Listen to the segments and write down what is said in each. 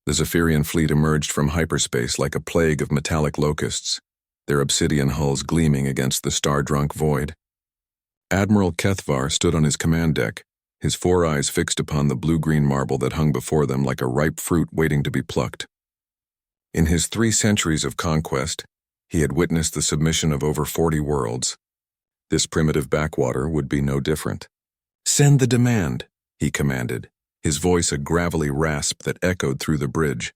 The Zephyrian fleet emerged from hyperspace like a plague of metallic locusts, their obsidian hulls gleaming against the star-drunk void. Admiral Kethvar stood on his command deck, his 4 eyes fixed upon the blue-green marble that hung before them like a ripe fruit waiting to be plucked. In his 3 centuries of conquest, he had witnessed the submission of over 40 worlds. This primitive backwater would be no different. "Send the demand," he commanded, his voice a gravelly rasp that echoed through the bridge.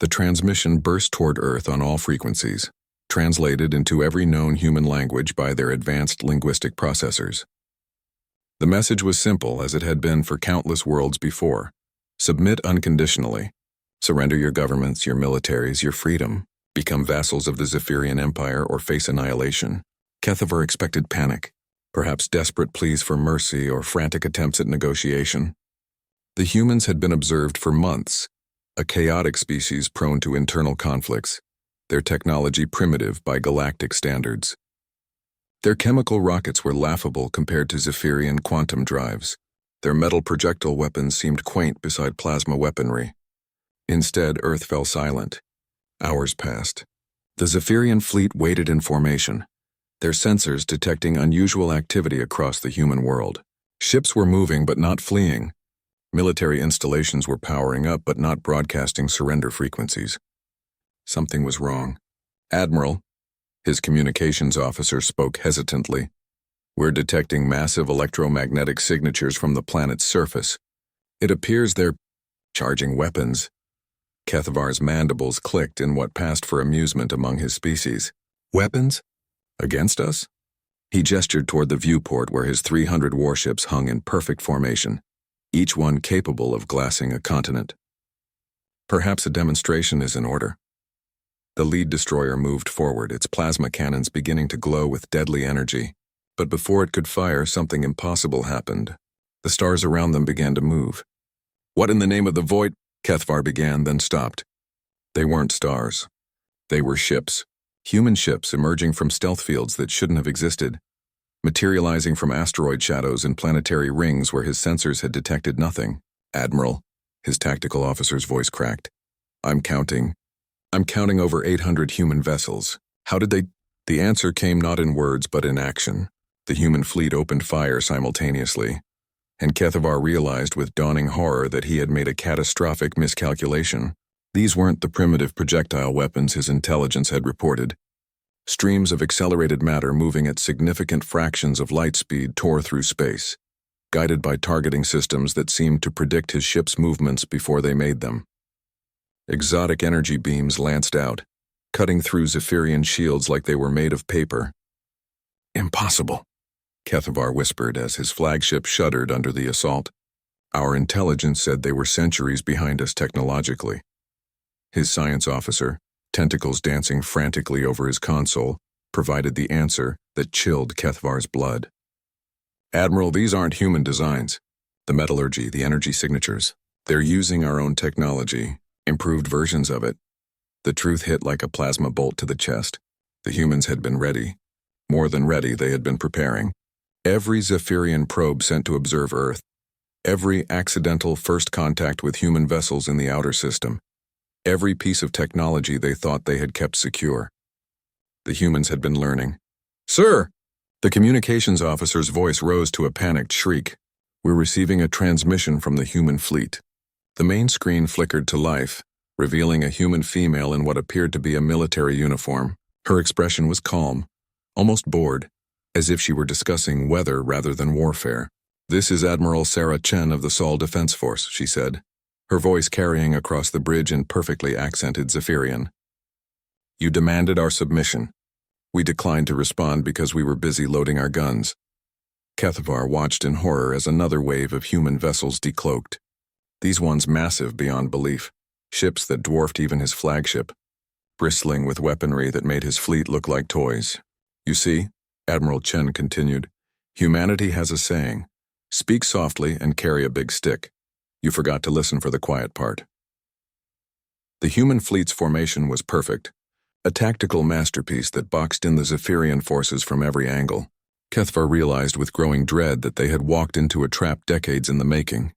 The transmission burst toward Earth on all frequencies, translated into every known human language by their advanced linguistic processors. The message was simple as it had been for countless worlds before. Submit unconditionally. Surrender your governments, your militaries, your freedom. Become vassals of the Zephyrian Empire or face annihilation. Kethvar expected panic, perhaps desperate pleas for mercy or frantic attempts at negotiation. The humans had been observed for months, a chaotic species prone to internal conflicts, their technology primitive by galactic standards. Their chemical rockets were laughable compared to Zephyrian quantum drives. Their metal projectile weapons seemed quaint beside plasma weaponry. Instead, Earth fell silent. Hours passed. The Zephyrian fleet waited in formation, their sensors detecting unusual activity across the human world. Ships were moving but not fleeing. Military installations were powering up but not broadcasting surrender frequencies. Something was wrong. "Admiral," his communications officer spoke hesitantly, "we're detecting massive electromagnetic signatures from the planet's surface. It appears they're charging weapons." Kethvar's mandibles clicked in what passed for amusement among his species. "Weapons? Against us?" He gestured toward the viewport where his 300 warships hung in perfect formation, each one capable of glassing a continent. "Perhaps a demonstration is in order." The lead destroyer moved forward, its plasma cannons beginning to glow with deadly energy. But before it could fire, something impossible happened. The stars around them began to move. "What in the name of the void?" Kethvar began, then stopped. They weren't stars. They were ships. Human ships emerging from stealth fields that shouldn't have existed, materializing from asteroid shadows and planetary rings where his sensors had detected nothing. "Admiral," his tactical officer's voice cracked. I'm counting over 800 human vessels. How did they—" The answer came not in words but in action. The human fleet opened fire simultaneously, and Kethvar realized with dawning horror that he had made a catastrophic miscalculation. These weren't the primitive projectile weapons his intelligence had reported. Streams of accelerated matter moving at significant fractions of light speed tore through space, guided by targeting systems that seemed to predict his ship's movements before they made them. Exotic energy beams lanced out, cutting through Zephyrian shields like they were made of paper. "Impossible," Kethvar whispered as his flagship shuddered under the assault. "Our intelligence said they were centuries behind us technologically." His science officer, tentacles dancing frantically over his console, provided the answer that chilled Kethvar's blood. "Admiral, these aren't human designs. The metallurgy, the energy signatures, they're using our own technology, improved versions of it." The truth hit like a plasma bolt to the chest. The humans had been ready. More than ready, they had been preparing. Every Zephyrian probe sent to observe Earth, every accidental first contact with human vessels in the outer system, every piece of technology they thought they had kept secure. The humans had been learning. "Sir!" The communications officer's voice rose to a panicked shriek. "We're receiving a transmission from the human fleet." The main screen flickered to life, revealing a human female in what appeared to be a military uniform. Her expression was calm, almost bored, as if she were discussing weather rather than warfare. "This is Admiral Sarah Chen of the Sol Defense Force," she said, her voice carrying across the bridge in perfectly accented Zephyrian. "You demanded our submission. We declined to respond because we were busy loading our guns." Kethvar watched in horror as another wave of human vessels decloaked. These ones massive beyond belief, ships that dwarfed even his flagship, bristling with weaponry that made his fleet look like toys. "You see," Admiral Chen continued, "humanity has a saying, speak softly and carry a big stick. You forgot to listen for the quiet part." The human fleet's formation was perfect, a tactical masterpiece that boxed in the Zephyrian forces from every angle. Kethvar realized with growing dread that they had walked into a trap decades in the making.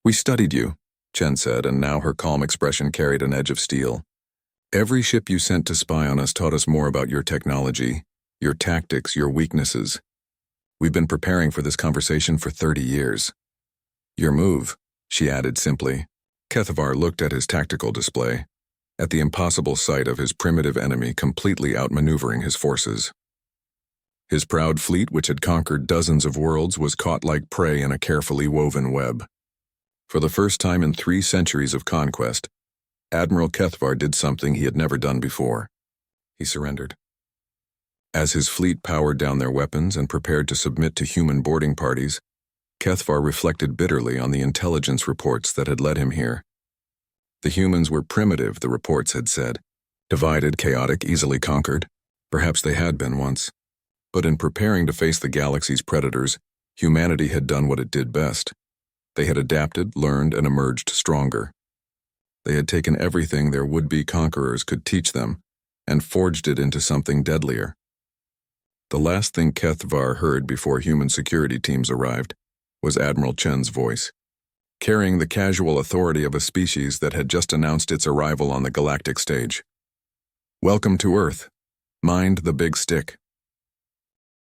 "We studied you," Chen said, and now her calm expression carried an edge of steel. Every ship you sent to spy on us taught us more about your technology, your tactics, your weaknesses. We've been preparing for this conversation for 30 years. Your move, she added simply. Kethvar looked at his tactical display, at the impossible sight of his primitive enemy completely outmaneuvering his forces. His proud fleet, which had conquered dozens of worlds, was caught like prey in a carefully woven web. For the first time in 3 centuries of conquest, Admiral Kethvar did something he had never done before. He surrendered. As his fleet powered down their weapons and prepared to submit to human boarding parties, Kethvar reflected bitterly on the intelligence reports that had led him here. The humans were primitive, the reports had said. Divided, chaotic, easily conquered. Perhaps they had been once. But in preparing to face the galaxy's predators, humanity had done what it did best. They had adapted, learned, and emerged stronger. They had taken everything their would-be conquerors could teach them and forged it into something deadlier. The last thing Kethvar heard before human security teams arrived was Admiral Chen's voice, carrying the casual authority of a species that had just announced its arrival on the galactic stage. Welcome to Earth. Mind the big stick.